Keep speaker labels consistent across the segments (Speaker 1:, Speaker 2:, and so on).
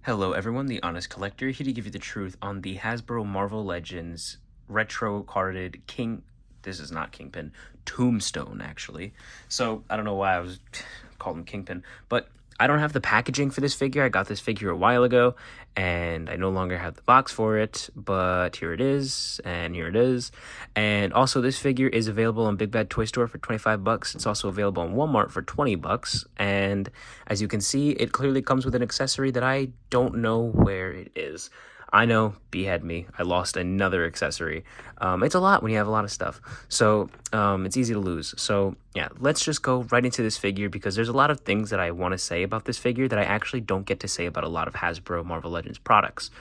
Speaker 1: Hello everyone, the Honest Collector here to give you the truth on the Hasbro Marvel Legends retro carded this is not Kingpin, Tombstone actually. So I don't know why I was called him Kingpin, but I don't have the packaging for this figure. I got this figure a while ago and I no longer have the box for it, but here it is and here it is. And also this figure is available on Big Bad Toy Store for 25 bucks. It's also available on Walmart for 20 bucks. And as you can see, it clearly comes with an accessory that I don't know where it is. I know, behead me. I lost another accessory. It's a lot when you have a lot of stuff. So it's easy to lose. So yeah, let's just go right into this figure because there's a lot of things that I want to say about this figure that I actually don't get to say about a lot of Hasbro Marvel Legends products.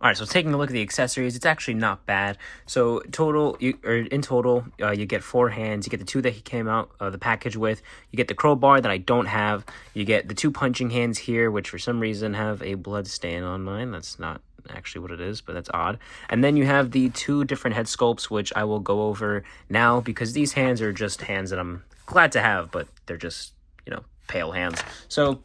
Speaker 1: All right, so taking a look at the accessories, it's actually not bad. So in total, you get 4 hands. You get the 2 that he came out of the package with. You get the crowbar that I don't have. You get the 2 punching hands here, which for some reason have a blood stain on mine. That's not actually what it is, but that's odd. And then you have the 2 different head sculpts, which I will go over now because these hands are just hands that I'm glad to have, but they're just, pale hands. So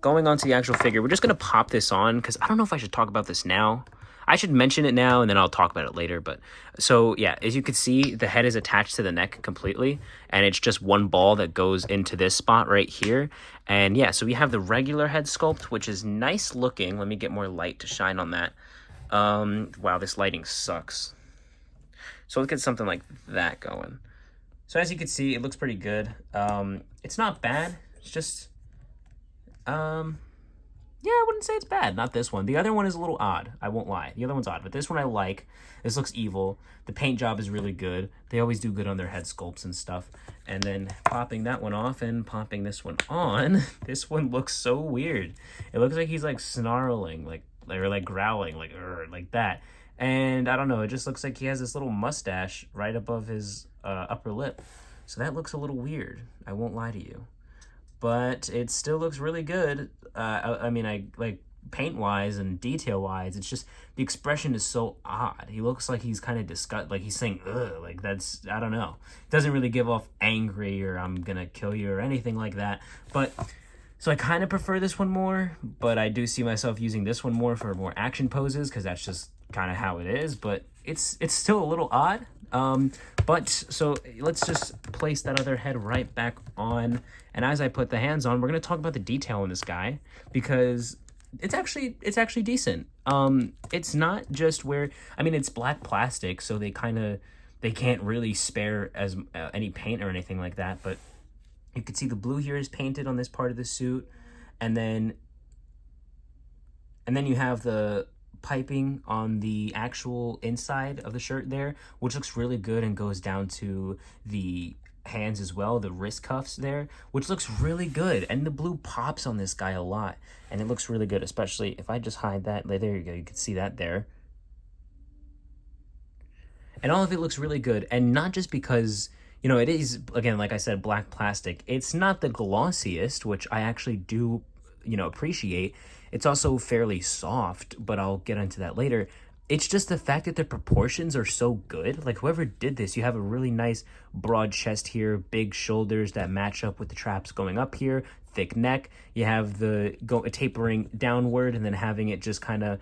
Speaker 1: going on to the actual figure, we're just going to pop this on because I don't know if I should talk about this now. I should mention it now and then I'll talk about it later. But so yeah, as you can see, the head is attached to the neck completely and it's just one ball that goes into this spot right here. And yeah, so we have the regular head sculpt, which is nice looking. Let me get more light to shine on that. Wow, this lighting sucks. So let's get something like that going. So as you can see, it looks pretty good. It's not bad. It's just, yeah, I wouldn't say it's bad. Not this one. The other one is a little odd. I won't lie. The other one's odd, but this one I like. This looks evil. The paint job is really good. They always do good on their head sculpts and stuff. And then popping that one off and popping this one on, this one looks so weird. It looks like he's like snarling, or like growling, like that. And I don't know. It just looks like he has this little mustache right above his upper lip. So that looks a little weird. I won't lie to you. But it still looks really good. I mean, I like paint-wise and detail-wise, it's just the expression is so odd. He looks like he's kind of disgusted, like he's saying, ugh, like that's, I don't know. It doesn't really give off angry or I'm gonna kill you or anything like that. But, so I kind of prefer this one more, but I do see myself using this one more for more action poses because that's just kind of how it is. But it's still a little odd. But so let's just place that other head right back on. And as I put the hands on, we're going to talk about the detail in this guy because it's actually decent. It's not just where, I mean, it's black plastic, so they can't really spare as any paint or anything like that. But you can see the blue here is painted on this part of the suit. And then you have the piping on the actual inside of the shirt there, which looks really good and goes down to the hands as well, the wrist cuffs there, which looks really good. And the blue pops on this guy a lot and it looks really good, especially if I just hide that. There you go, you can see that there. And all of it looks really good, and not just because it is, again, like I said, black plastic. It's not the glossiest, which I actually do appreciate. It's also fairly soft, but I'll get into that later. It's just the fact that the proportions are so good. Like whoever did this, you have a really nice broad chest here, big shoulders that match up with the traps going up here, thick neck. You have the tapering downward and then having it just kind of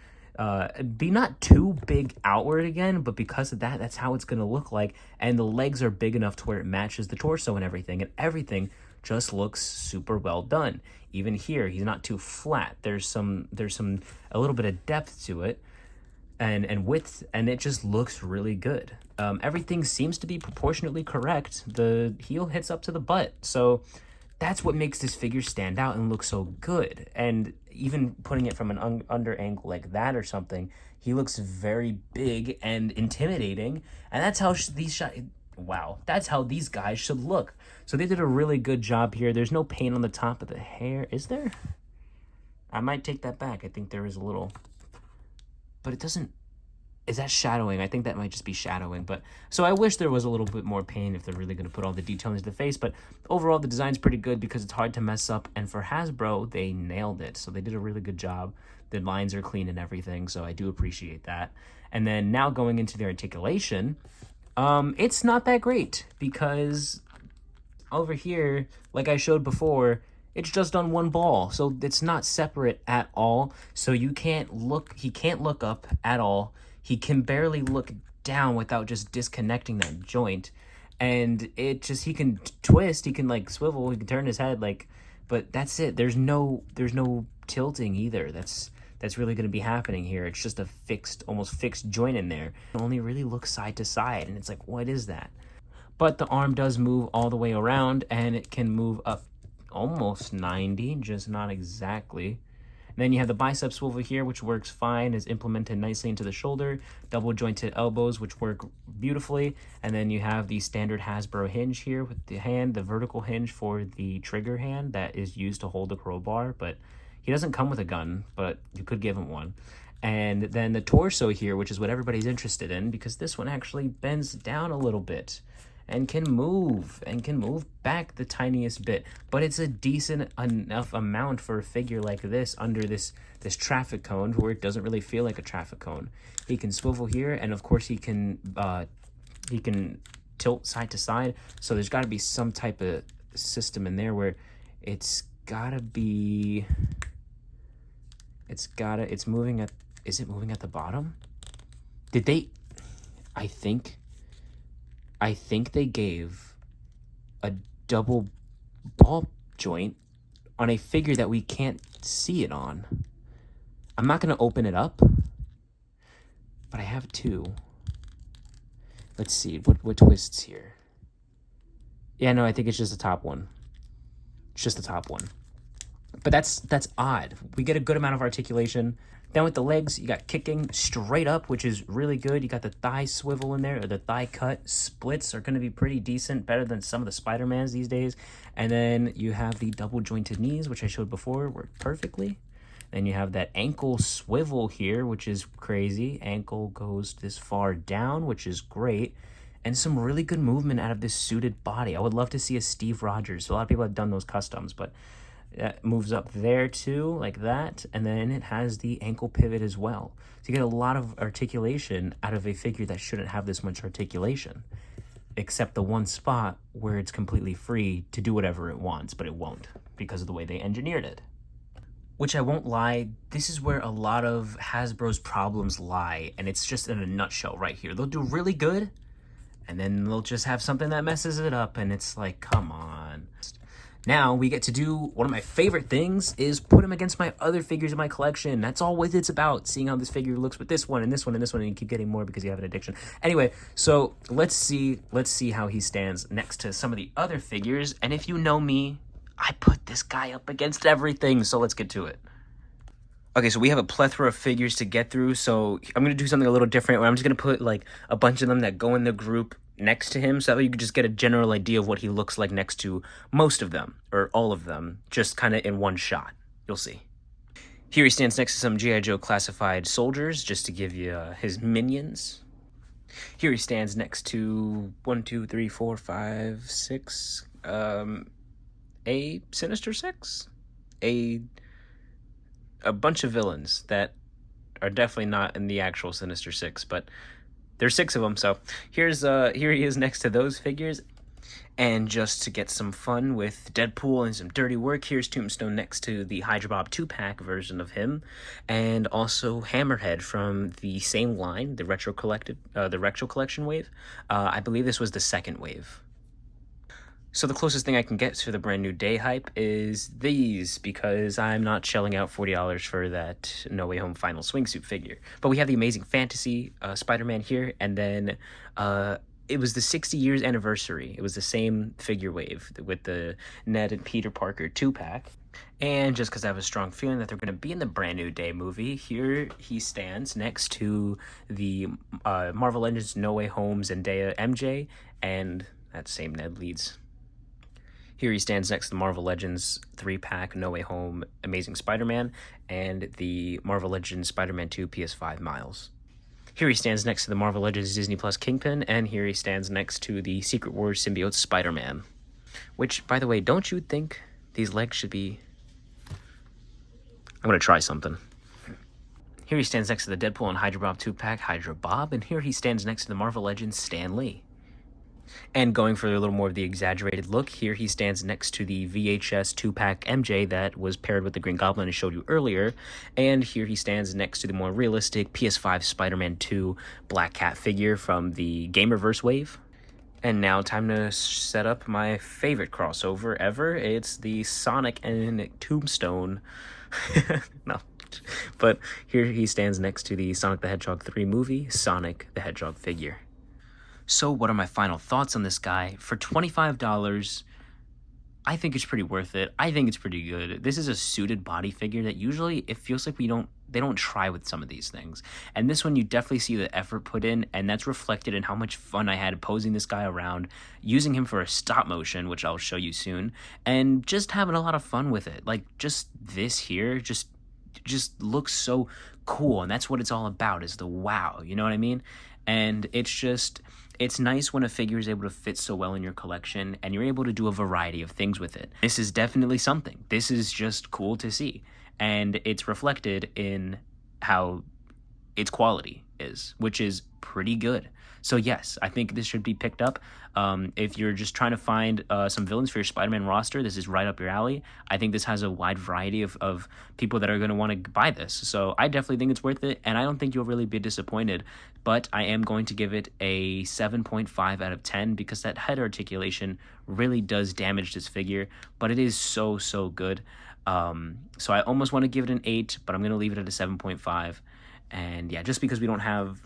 Speaker 1: be not too big outward again, but because of that, that's how it's going to look like. And the legs are big enough to where it matches the torso and everything just looks super well done. Even here, he's not too flat. There's a little bit of depth to it and width, and it just looks really good. Everything seems to be proportionately correct. The heel hits up to the butt, so that's what makes this figure stand out and look so good. And even putting it from an under angle like that or something, he looks very big and intimidating, and that's how that's how these guys should look. So they did a really good job here. There's no paint on the top of the hair. Is there? I might take that back. I think there is a little, but it doesn't. Is that shadowing? I think that might just be shadowing. But so I wish there was a little bit more paint if they're really going to put all the detail into the face. But overall, the design's pretty good because it's hard to mess up. And for Hasbro, they nailed it. So they did a really good job. The lines are clean and everything. So I do appreciate that. And then now going into the articulation, it's not that great because over here, like I showed before, It's just on one ball, so it's not separate at all. So you can't look, he can't look up at all. He can barely look down without just disconnecting that joint. And it just, he can twist, he can like swivel, he can turn his head like, but that's it. There's no tilting either. That's really going to be happening here. It's just a fixed, almost fixed joint in there. It only really looks side to side, and it's like, what is that? But the arm does move all the way around, and it can move up almost 90, just not exactly. And then you have the bicep swivel here, which works fine, is implemented nicely into the shoulder. Double jointed elbows, which work beautifully. And then you have the standard Hasbro hinge here with the hand, the vertical hinge for the trigger hand that is used to hold the crowbar. But he doesn't come with a gun, but you could give him one. And then the torso here, which is what everybody's interested in, because this one actually bends down a little bit and can move back the tiniest bit, but it's a decent enough amount for a figure like this under this traffic cone where it doesn't really feel like a traffic cone. He can swivel here, and of course he can tilt side to side. So there's got to be some type of system in there where it's moving at, is it moving at the bottom? Did they, I think they gave a double ball joint on a figure that we can't see it on. I'm not going to open it up, but I have two. Let's see, what twists here? Yeah, no, I think it's just the top one. It's just the top one. But that's odd. We get a good amount of articulation. Then with the legs, you got kicking straight up, which is really good. You got the thigh swivel in there, or the thigh cut. Splits are going to be pretty decent, better than some of the Spider-Mans these days. And then you have the double jointed knees, which I showed before, work perfectly. Then you have that ankle swivel here, which is crazy. Ankle goes this far down, which is great. And some really good movement out of this suited body. I would love to see a Steve Rogers. So a lot of people have done those customs, but that moves up there too, like that, and then it has the ankle pivot as well. So you get a lot of articulation out of a figure that shouldn't have this much articulation, except the one spot where it's completely free to do whatever it wants, but it won't because of the way they engineered it. Which, I won't lie, this is where a lot of Hasbro's problems lie, and it's just in a nutshell right here. They'll do really good, and then they'll just have something that messes it up, and it's like, come on. Now we get to do one of my favorite things, is put him against my other figures in my collection. That's all what it's about, seeing how this figure looks with this one and this one and this one, and you keep getting more because you have an addiction. Anyway, so let's see how he stands next to some of the other figures. And if you know me, I put this guy up against everything, so let's get to it. Okay, so we have a plethora of figures to get through, so I'm going to do something a little different, where I'm just going to put like a bunch of them that go in the group next to him, so that way you can just get a general idea of what he looks like next to most of them, or all of them, just kind of in one shot. You'll see. Here he stands next to some G.I. Joe classified soldiers, just to give you his minions. Here he stands next to 1, 2, 3, 4, 5, 6, a Sinister Six? A bunch of villains that are definitely not in the actual Sinister Six, but there's 6 of them, so here he is next to those figures. And just to get some fun with Deadpool and some dirty work, here's Tombstone next to the Hydra Bob 2-pack version of him, and also Hammerhead from the same line, the Retro Collection wave. I believe this was the second wave. So the closest thing I can get to the brand new day hype is these, because I'm not shelling out $40 for that No Way Home final swingsuit figure. But we have the Amazing Fantasy Spider-Man here, and then it was the 60 years anniversary. It was the same figure wave with the Ned and Peter Parker 2-pack. And just because I have a strong feeling that they're going to be in the brand new day movie, here he stands next to the Marvel Legends No Way Home Zendaya MJ, and that same Ned Leeds. Here he stands next to the Marvel Legends 3-pack No Way Home Amazing Spider-Man and the Marvel Legends Spider-Man 2 PS5 Miles. Here he stands next to the Marvel Legends Disney Plus Kingpin, and here he stands next to the Secret Wars symbiote Spider-Man. Which, by the way, don't you think these legs should be... I'm going to try something. Here he stands next to the Deadpool and Hydra Bob 2-pack Hydra Bob, and here he stands next to the Marvel Legends Stan Lee. And going for a little more of the exaggerated look, here he stands next to the VHS 2-pack MJ that was paired with the Green Goblin I showed you earlier. And here he stands next to the more realistic PS5 Spider-Man 2 Black Cat figure from the Gamerverse wave. And now time to set up my favorite crossover ever. It's the Sonic and Tombstone. No. But here he stands next to the Sonic the Hedgehog 3 movie, Sonic the Hedgehog figure. So what are my final thoughts on this guy? For $25, I think it's pretty worth it. I think it's pretty good. This is a suited body figure that usually it feels like they don't try with some of these things. And this one you definitely see the effort put in, and that's reflected in how much fun I had posing this guy around, using him for a stop motion, which I'll show you soon, and just having a lot of fun with it. Like just this here just looks so cool, and that's what it's all about, is the wow, you know what I mean? And it's nice when a figure is able to fit so well in your collection and you're able to do a variety of things with it. This is definitely something. This is just cool to see. And it's reflected in how its quality is, which is pretty good. So yes, I think this should be picked up. If you're just trying to find some villains for your Spider-Man roster, this is right up your alley. I think this has a wide variety of people that are going to want to buy this. So I definitely think it's worth it, and I don't think you'll really be disappointed. But I am going to give it a 7.5 out of 10 because that head articulation really does damage this figure, but it is so, so good. So I almost want to give it an 8, but I'm going to leave it at a 7.5. And yeah, just because we don't have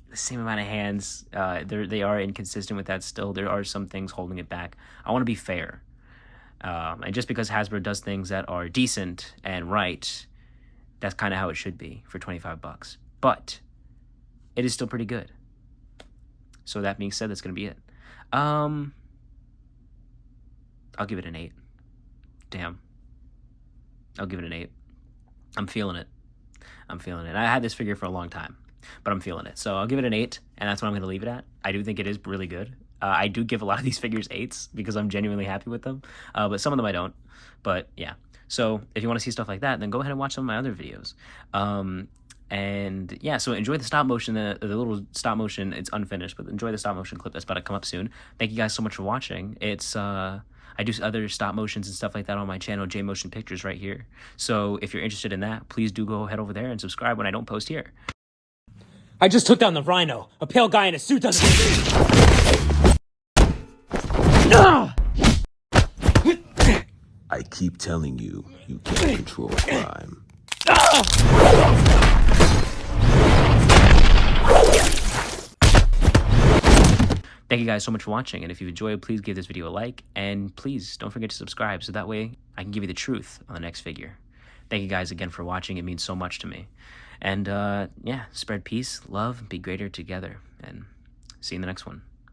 Speaker 1: the same amount of hands, they are inconsistent with that still. There are some things holding it back. I want to be fair. And just because Hasbro does things that are decent and right, that's kind of how it should be for $25. But it is still pretty good. So that being said, that's going to be it. I'll give it an 8. Damn. I'll give it an 8. I'm feeling it. I had this figure for a long time, but I'm feeling it. So I'll give it an 8, and that's what I'm going to leave it at. I do think it is really good. I do give a lot of these figures 8s because I'm genuinely happy with them, but some of them I don't. But yeah, so if you want to see stuff like that, then go ahead and watch some of my other videos. And yeah, so enjoy the stop motion, the little stop motion. It's unfinished, but enjoy the stop motion clip that's about to come up soon. Thank you guys so much for watching. It's I do other stop motions and stuff like that on my channel, J Motion Pictures, right here. So if you're interested in that, please do go head over there and subscribe when I don't post here.
Speaker 2: I just took down the Rhino. A pale guy in a suit doesn't...
Speaker 3: I keep telling you, you can't control crime.
Speaker 1: Thank you guys so much for watching, and if you enjoyed, please give this video a like, and please don't forget to subscribe so that way I can give you the truth on the next figure. Thank you guys again for watching. It means so much to me. And yeah, spread peace, love, be greater together, and see you in the next one.